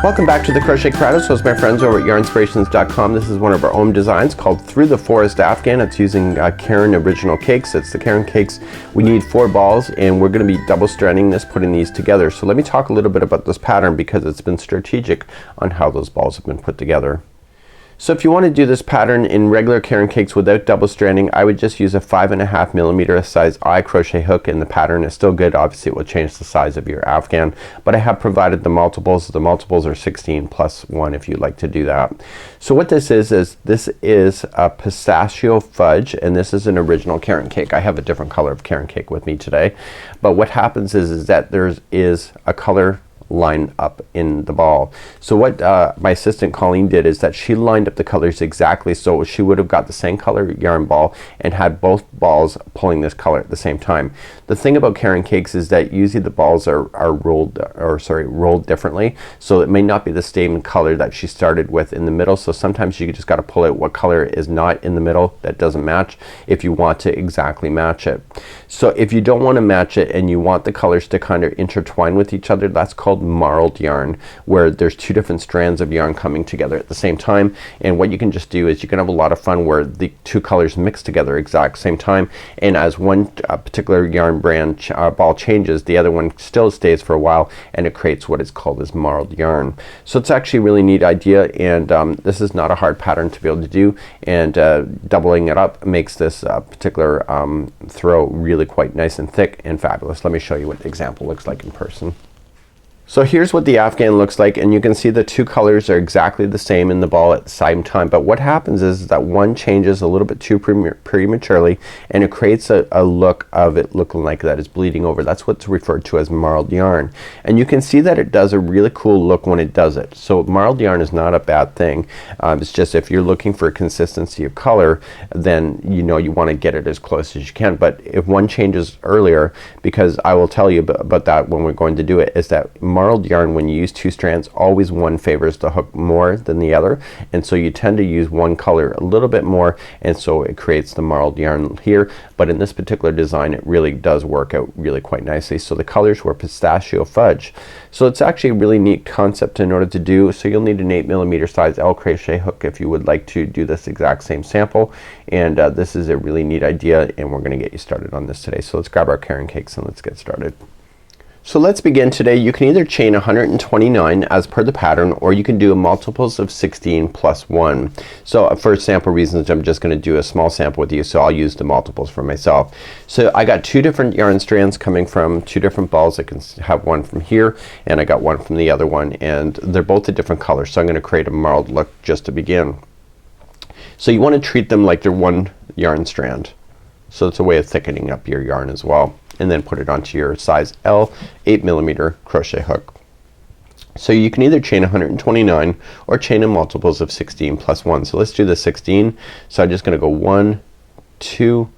Welcome back to the Crochet Creative. So it's my friends over at yarnspirations.com. This is one of our own designs called Through the Forest Afghan. It's using Caron Original Cakes. It's the Caron Cakes. We need 4 balls and we're going to be double stranding this, putting these together. So let me talk a little bit about this pattern because it's been strategic on how those balls have been put together. So if you want to do this pattern in regular Caron Cakes without double stranding, I would just use a 5.5mm size eye crochet hook, and the pattern is still good. Obviously it will change the size of your Afghan, but I have provided the multiples. The multiples are 16 plus 1 if you'd like to do that. So what this is this is a Pistachio Fudge, and this is an original Caron Cake. I have a different color of Caron Cake with me today, but what happens is that there is a color line up in the ball. So what my assistant Colleen did is that she lined up the colors exactly, so she would have got the same color yarn ball and had both balls pulling this color at the same time. The thing about Caron Cakes is that usually the balls are rolled differently, so it may not be the same color that she started with in the middle. So sometimes you just got to pull out what color is not in the middle that doesn't match if you want to exactly match it. So if you don't want to match it and you want the colors to kind of intertwine with each other, that's called marled yarn, where there's 2 different strands of yarn coming together at the same time. And what you can just do is you can have a lot of fun where the 2 colors mix together exact same time, and as one particular yarn brand ball changes, the other one still stays for a while, and it creates what is called as marled yarn. So it's actually a really neat idea, and this is not a hard pattern to be able to do, and doubling it up makes this particular throw really quite nice and thick and fabulous. Let me show you what the example looks like in person. So here's what the Afghan looks like, and you can see the 2 colors are exactly the same in the ball at the same time, but what happens is that one changes a little bit too prematurely, and it creates a look of it looking like that is bleeding over. That's what's referred to as marled yarn, and you can see that it does a really cool look when it does it. So marled yarn is not a bad thing. It's just if you're looking for consistency of color, then you know you want to get it as close as you can. But if one changes earlier, because I will tell you about that when we're going to do it, is that marled yarn, when you use 2 strands, always one favors the hook more than the other, and so you tend to use one color a little bit more, and so it creates the marled yarn here. But in this particular design it really does work out really quite nicely. So the colors were Pistachio Fudge. So it's actually a really neat concept in order to do. So you'll need an 8mm size L crochet hook if you would like to do this exact same sample, and this is a really neat idea, and we're gonna get you started on this today. So let's grab our Caron Cakes and let's get started. So let's begin today. You can either chain 129 as per the pattern, or you can do multiples of 16 plus 1. So for sample reasons I'm just gonna do a small sample with you, so I'll use the multiples for myself. So I got 2 different yarn strands coming from 2 different balls. I can have one from here and I got one from the other one, and they're both a different color, so I'm gonna create a marled look just to begin. So you want to treat them like they're one yarn strand, so it's a way of thickening up your yarn as well, and then put it onto your size L 8mm crochet hook. So you can either chain 129 or chain in multiples of 16 plus 1. So let's do the 16. So I'm just gonna go 1 2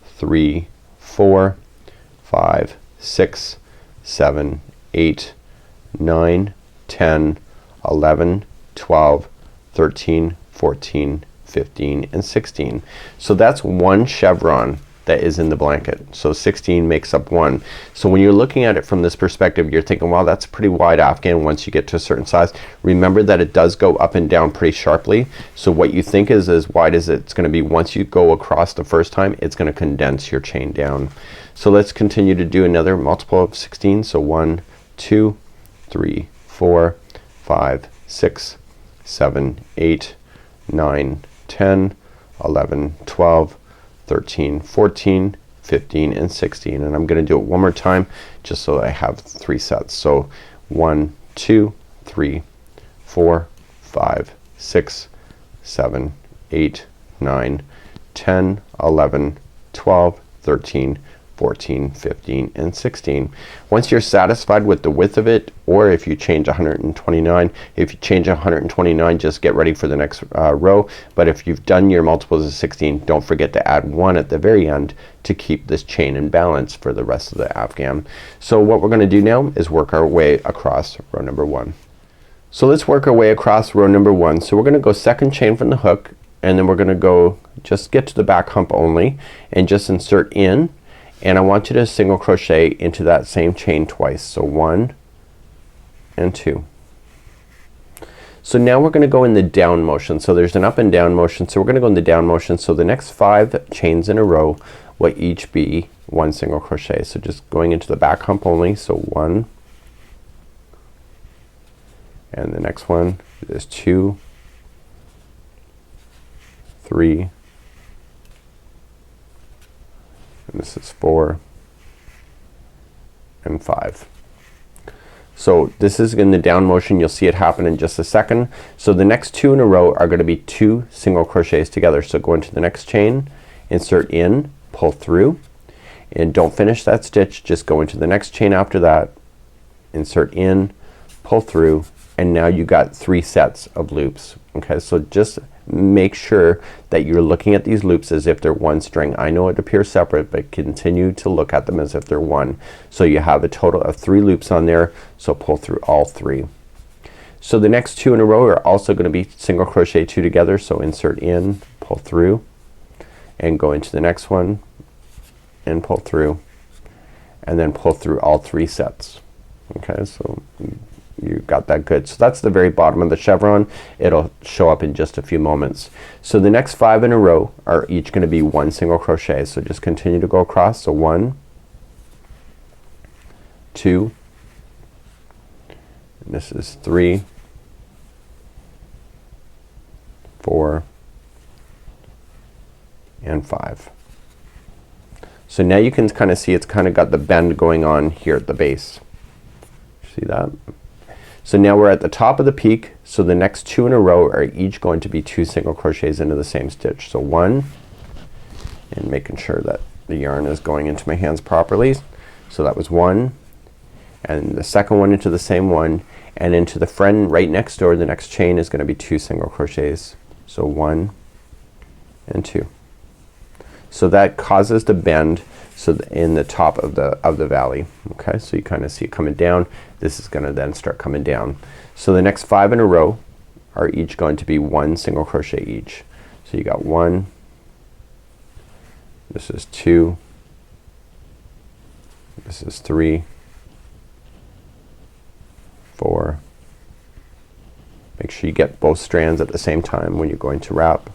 3 4 5 6 7 8 9 10 11 12 13 14 15 and 16. So that's 1 chevron that is in the blanket. So 16 makes up 1. So when you're looking at it from this perspective, you're thinking, well, that's a pretty wide Afghan once you get to a certain size. Remember that it does go up and down pretty sharply. So what you think is as wide as it's gonna be, once you go across the first time, it's gonna condense your chain down. So let's continue to do another multiple of 16. So 1 2 3 4 5 6 7 8 9 10 11 12 13 14 15 and 16, and I'm gonna do it one more time just so that I have 3 sets. So 1 2 3 4 5 6 7 8 9 10 11 12 13 14 15 and 16. Once you're satisfied with the width of it, or if you change 129, if you change 129, just get ready for the next row. But if you've done your multiples of 16, don't forget to add 1 at the very end to keep this chain in balance for the rest of the Afghan. So what we're gonna do now is work our way across row number 1. So let's work our way across row number 1. So we're gonna go second chain from the hook, and then we're gonna go just get to the back hump only and just insert in, and I want you to single crochet into that same chain twice. So 1 and 2. So now we're gonna go in the down motion. So there's an up and down motion, so we're gonna go in the down motion. So the next 5 chains in a row will each be 1 single crochet. So just going into the back hump only. So 1, and the next one is 2, 3, and this is 4 and 5. So this is in the down motion. You'll see it happen in just a second. So the next 2 in a row are gonna be 2 single crochets together. So go into the next chain, insert in, pull through, and don't finish that stitch, just go into the next chain after that, insert in, pull through, and now you got 3 sets of loops. Okay, so just make sure that you're looking at these loops as if they're one string. I know it appears separate, but continue to look at them as if they're one. So you have a total of 3 loops on there, so pull through all 3. So the next 2 in a row are also gonna be single crochet 2 together. So insert in, pull through, and go into the next one and pull through, and then pull through all 3 sets. Okay, so you got that good. So that's the very bottom of the chevron. It'll show up in just a few moments. So the next 5 in a row are each gonna be 1 single crochet. So just continue to go across. So 1, 2, and this is 3, 4, and 5. So now you can kind of see it's kind of got the bend going on here at the base. See that? So now we're at the top of the peak. So the next 2 in a row are each going to be 2 single crochets into the same stitch. So 1, and making sure that the yarn is going into my hands properly. So that was 1, and the second one into the same one, and into the friend right next door, the next chain is gonna be 2 single crochets. So 1 and 2. So that causes the bend so in the top of the valley. Okay, so you kind of see it coming down. This is gonna then start coming down. So the next 5 in a row are each going to be 1 single crochet each. So you got 1, this is 2, this is 3, 4. Make sure you get both strands at the same time when you're going to wrap.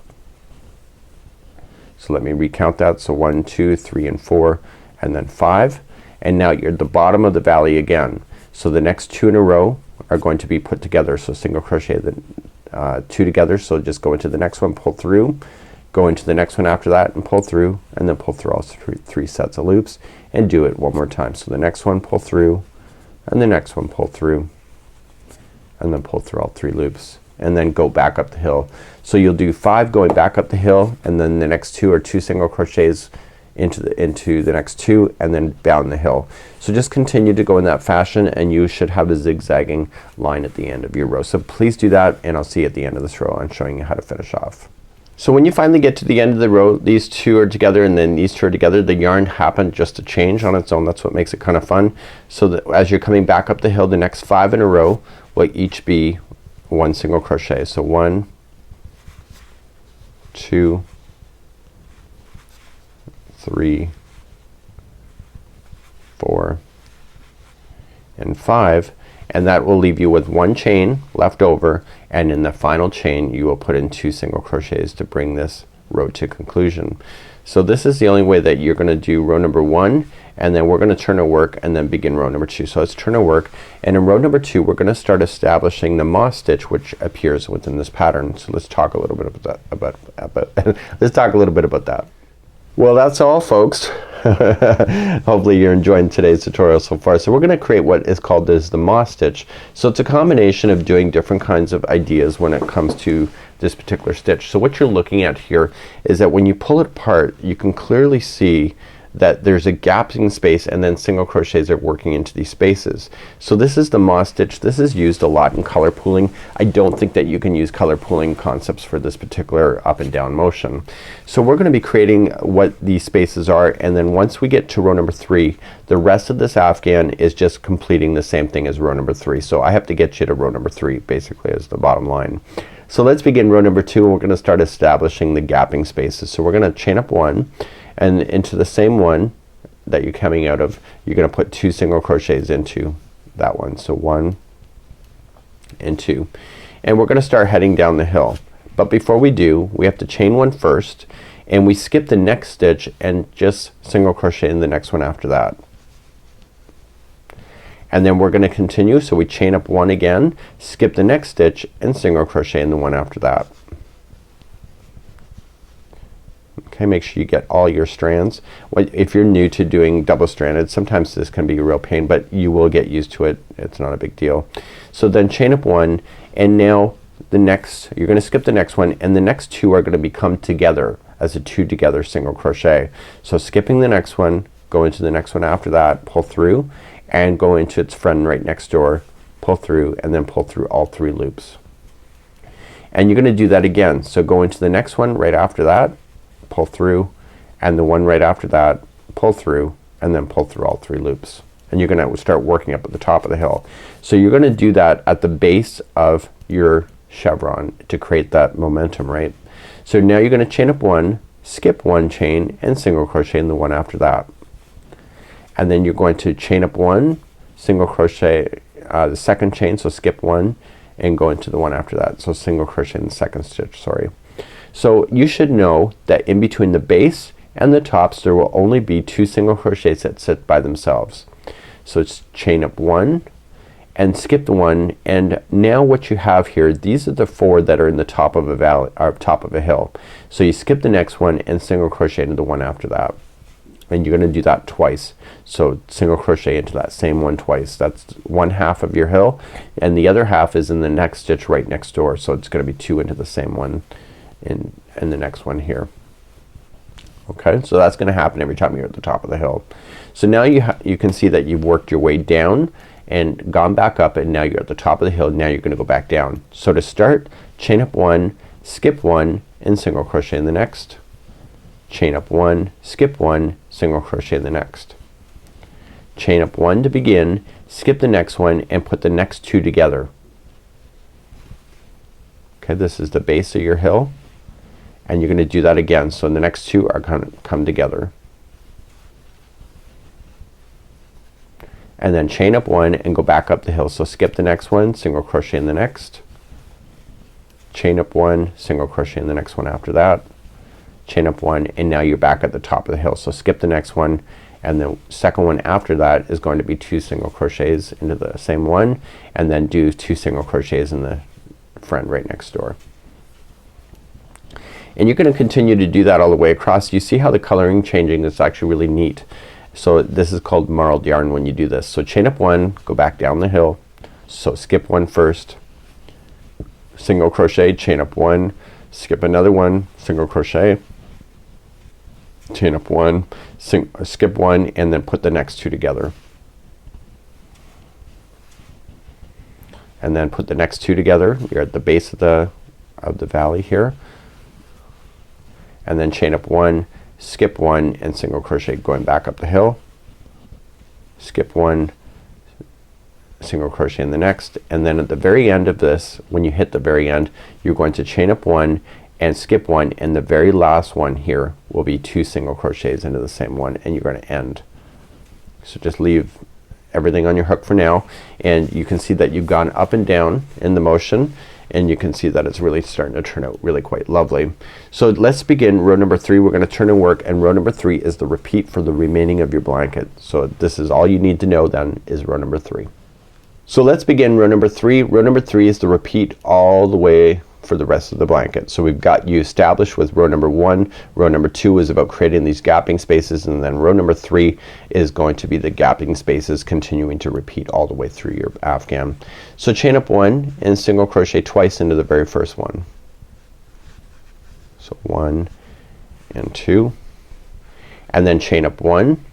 So let me recount that. So 1, 2, 3, and 4, and then 5. And now you're at the bottom of the valley again. So the next 2 in a row are going to be put together. So single crochet the 2 together. So just go into the next one, pull through, go into the next one after that and pull through, and then pull through all 3 sets of loops, and do it one more time. So the next one, pull through, and the next one, pull through, and then pull through all 3 loops, and then go back up the hill. So you'll do 5 going back up the hill, and then the next 2 are 2 single crochets into the next 2, and then down the hill. So just continue to go in that fashion, and you should have a zigzagging line at the end of your row. So please do that, and I'll see you at the end of this row. I'm showing you how to finish off. So when you finally get to the end of the row, these 2 are together and then these 2 are together. The yarn happened just to change on its own. That's what makes it kind of fun. So that as you're coming back up the hill, the next 5 in a row will each be 1 single crochet. So 1, 2, 3, 4, and 5, and that will leave you with 1 chain left over, and in the final chain you will put in 2 single crochets to bring this row to conclusion. So this is the only way that you're gonna do row number 1, and then we're gonna turn our work and then begin row number 2. So let's turn our work, and in row number 2 we're gonna start establishing the moss stitch which appears within this pattern. So let's talk a little bit about that let's talk a little bit about that. Well, that's all, folks. Hopefully you're enjoying today's tutorial so far. So we're gonna create what is called the moss stitch. So it's a combination of doing different kinds of ideas when it comes to this particular stitch. So what you're looking at here is that when you pull it apart, you can clearly see that there's a gapping space, and then single crochets are working into these spaces. So this is the moss stitch. This is used a lot in color pooling. I don't think that you can use color pooling concepts for this particular up and down motion. So we're gonna be creating what these spaces are, and then once we get to row number 3, the rest of this Afghan is just completing the same thing as row number 3. So I have to get you to row number 3 basically as the bottom line. So let's begin row number 2, and we're gonna start establishing the gapping spaces. So we're gonna chain up 1, and into the same one that you're coming out of, you're gonna put 2 single crochets into that one. So 1 and 2. and we're gonna start heading down the hill. But before we do, we have to chain one first, and we skip the next stitch and just single crochet in the next one after that. And then we're gonna continue, so we chain up one again, skip the next stitch and single crochet in the one after that. Okay, make sure you get all your strands. If you're new to doing double stranded, sometimes this can be a real pain, but you will get used to it. It's not a big deal. So then chain up one, and now the next, you're gonna skip the next one, and the next two are gonna become together as a two together single crochet. So skipping the next one, go into the next one after that, pull through, and go into its friend right next door, pull through, and then pull through all three loops. And you're gonna do that again. So go into the next one right after that, pull through, and the one right after that, pull through, and then pull through all three loops. And you're gonna start working up at the top of the hill. So you're gonna do that at the base of your chevron to create that momentum, right? So now you're gonna chain up one, skip one chain, and single crochet in the one after that. And then you're going to chain up one, single crochet the second chain, so skip one and go into the one after that. So single crochet in the second stitch, sorry. So you should know that in between the base and the tops there will only be two single crochets that sit by themselves. So it's chain up one and skip the one, and now what you have here, these are the four that are in the top of a valley or top of a hill. So you skip the next one and single crochet into the one after that. And you're gonna do that twice. So single crochet into that same one twice. That's one half of your hill, and the other half is in the next stitch right next door. So it's gonna be two into the same one in the next one here. Okay, so that's gonna happen every time you're at the top of the hill. So now you can see that you've worked your way down and gone back up, and now you're at the top of the hill. Now you're gonna go back down. So to start, chain up one, skip one, and single crochet in the next. Chain up one, skip one, single crochet in the next. Chain up one to begin, skip the next one, and put the next two together. Okay, this is the base of your hill, and you're gonna do that again. So the next two are gonna come together. And then chain up one and go back up the hill. So skip the next one, single crochet in the next, chain up one, single crochet in the next one after that, chain up one, and now you're back at the top of the hill. So skip the next one, and the second one after that is going to be two single crochets into the same one, and then do two single crochets in the friend right next door. And you're gonna continue to do that all the way across. You see how the coloring changing is actually really neat. So this is called marled yarn when you do this. So chain up one, go back down the hill. So skip one first, single crochet, chain up one, skip another one, single crochet, chain up one, skip one, and then put the next two together. And then put the next two together. You're at the base of the valley here. And then chain up one, skip one, and single crochet going back up the hill. Skip one, single crochet in the next, and then at the very end of this, when you hit the very end, you're going to chain up one and skip one, and the very last one here will be two single crochets into the same one, and you're going to end. So just leave everything on your hook for now, and you can see that you've gone up and down in the motion, and you can see that it's really starting to turn out really quite lovely. So let's begin row number 3. We're gonna turn and work, and row number 3 is the repeat for the remaining of your blanket. So this is all you need to know then is row number 3. So let's begin row number 3. Row number 3 is the repeat all the way for the rest of the blanket. So we've got you established with row number 1. Row number 2 is about creating these gapping spaces, and then row number 3 is going to be the gapping spaces continuing to repeat all the way through your Afghan. So chain up 1 and single crochet twice into the very first one. So 1 and 2, and then chain up 1.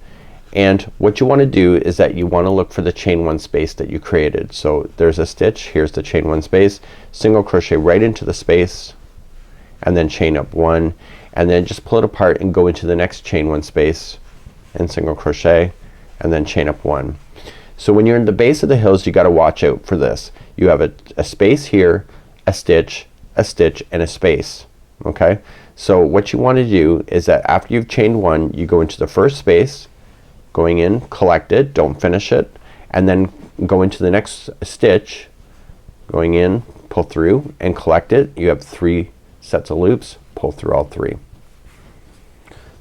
And what you want to do is that you want to look for the chain 1 space that you created. So there's a stitch, here's the chain 1 space, single crochet right into the space, and then chain up 1, and then just pull it apart and go into the next chain 1 space and single crochet, and then chain up 1. So when you're in the base of the hills, you got to watch out for this. You have a space here, a stitch, and a space. Okay, so what you want to do is that after you've chained 1, you go into the first space, going in, collect it, don't finish it, and then go into the next stitch, going in, pull through and collect it. You have 3 sets of loops, pull through all 3.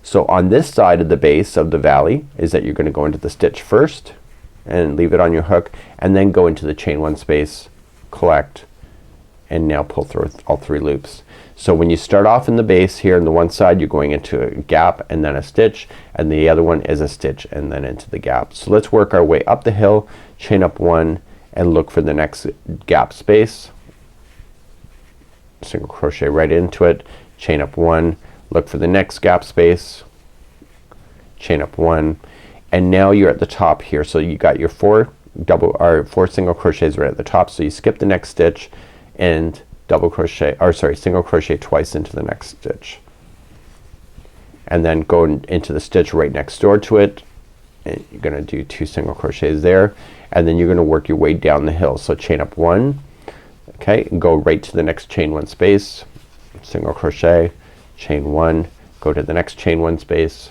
So on this side of the base of the valley is that you're gonna go into the stitch first and leave it on your hook, and then go into the chain 1 space, collect, and now pull through all 3 loops. So when you start off in the base here on the one side, you're going into a gap and then a stitch, and the other one is a stitch and then into the gap. So let's work our way up the hill, chain up 1 and look for the next gap space, single crochet right into it, chain up 1, look for the next gap space, chain up 1, and now you're at the top here. So you got your 4 single crochets right at the top. So you skip the next stitch and double crochet, or sorry, single crochet twice into the next stitch, and then go into the stitch right next door to it, and you're gonna do 2 single crochets there, and then you're gonna work your way down the hill. So chain up 1, okay, and go right to the next chain 1 space, single crochet, chain 1, go to the next chain 1 space,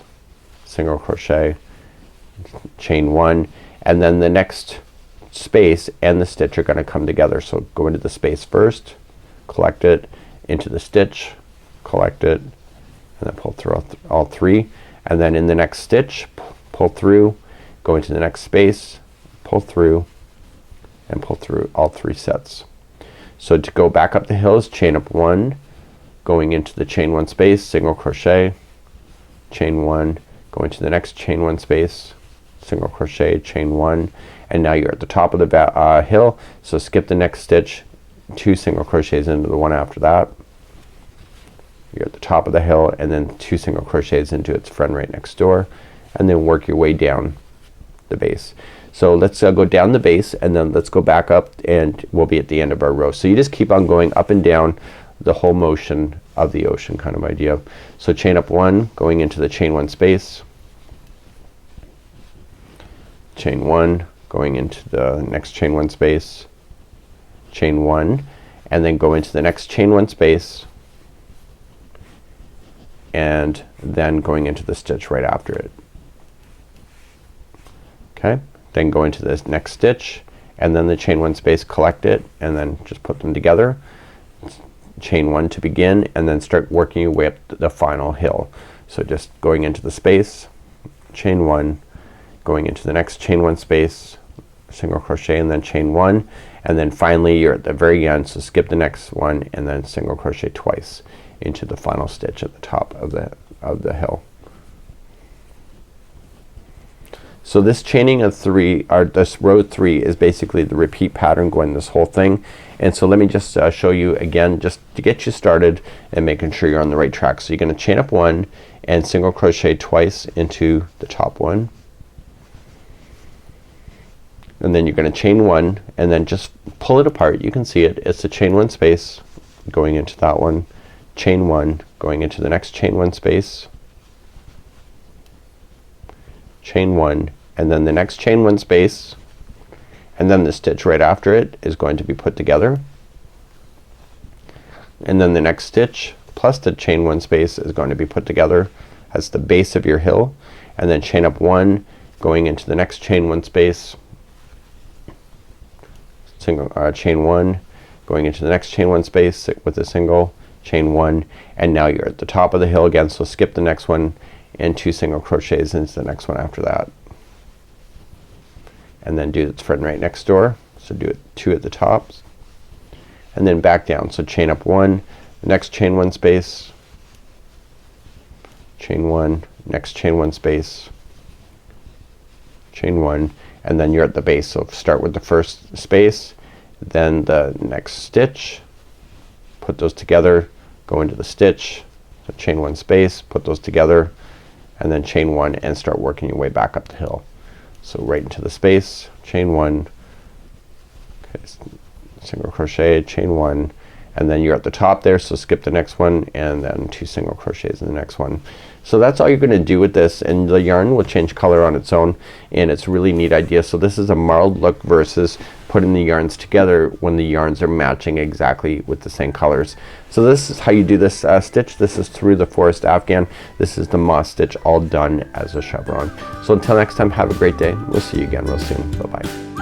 single crochet, chain 1, and then the next space and the stitch are gonna come together. So go into the space first, collect it, into the stitch, collect it, and then pull through all 3, and then in the next stitch pull through, go into the next space, pull through, and pull through all 3 sets. So to go back up the hills, chain up 1, going into the chain 1 space, single crochet, chain 1, go into the next chain 1 space, single crochet, chain 1, and now you're at the top of the hill. So skip the next stitch, 2 single crochets into the one after that. You're at the top of the hill, and then 2 single crochets into its friend right next door, and then work your way down the base. So let's go down the base, and then let's go back up, and we'll be at the end of our row. So you just keep on going up and down the whole motion of the ocean kind of idea. So chain up 1, going into the chain 1 space, chain 1, going into the next chain 1 space, chain 1, and then go into the next chain 1 space, and then going into the stitch right after it. Okay, then go into this next stitch, and then the chain 1 space, collect it, and then just put them together, chain 1 to begin, and then start working your way up the final hill. So just going into the space, chain 1, going into the next chain 1 space, single crochet, and then chain 1, and then finally you're at the very end. So skip the next one and then single crochet twice into the final stitch at the top of the hill. So this chaining of 3, or this row 3, is basically the repeat pattern going this whole thing. And so let me just show you again, just to get you started and making sure you're on the right track. So you're gonna chain up 1 and single crochet twice into the top one, and then you're gonna chain 1 and then just pull it apart. You can see it, it's a chain 1 space going into that one, chain 1, going into the next chain 1 space, chain 1, and then the next chain 1 space, and then the stitch right after it is going to be put together, and then the next stitch plus the chain 1 space is going to be put together as the base of your hill, and then chain up 1, going into the next chain 1 space, single chain 1, going into the next chain 1 space with a single, chain 1, and now you're at the top of the hill again. So skip the next one and 2 single crochets into the next one after that, and then do its friend right next door. So do it 2 at the top, and then back down. So chain up 1, the next chain 1 space, chain 1, next chain 1 space, chain 1, and then you're at the base. So start with the first space, then the next stitch, put those together, go into the stitch, so chain 1 space, put those together, and then chain 1 and start working your way back up the hill. So right into the space, chain 1, okay, single crochet, chain 1, and then you're at the top there. So skip the next one and then 2 single crochets in the next one. So that's all you're gonna do with this, and the yarn will change color on its own, and it's a really neat idea. So this is a marled look versus putting the yarns together when the yarns are matching exactly with the same colors. So this is how you do this stitch. This is Through the Forest Afghan. This is the moss stitch all done as a chevron. So until next time, have a great day. We'll see you again real soon. Bye bye.